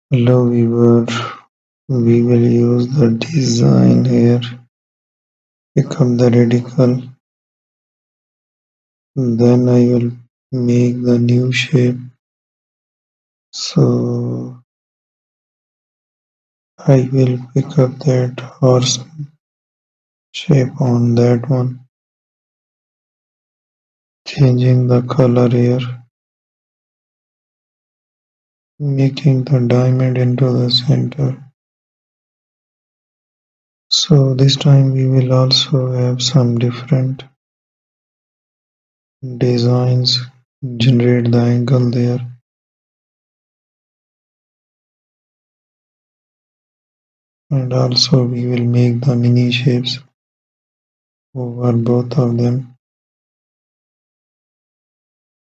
Hello viewer, we will use the design here, pick up the radical, then I will make the new shape. So I will pick up that horse shape on that one, changing the color here, making the diamond into the center. So this time we will also have some different designs, generate the angle there, and also we will make the mini shapes over both of them.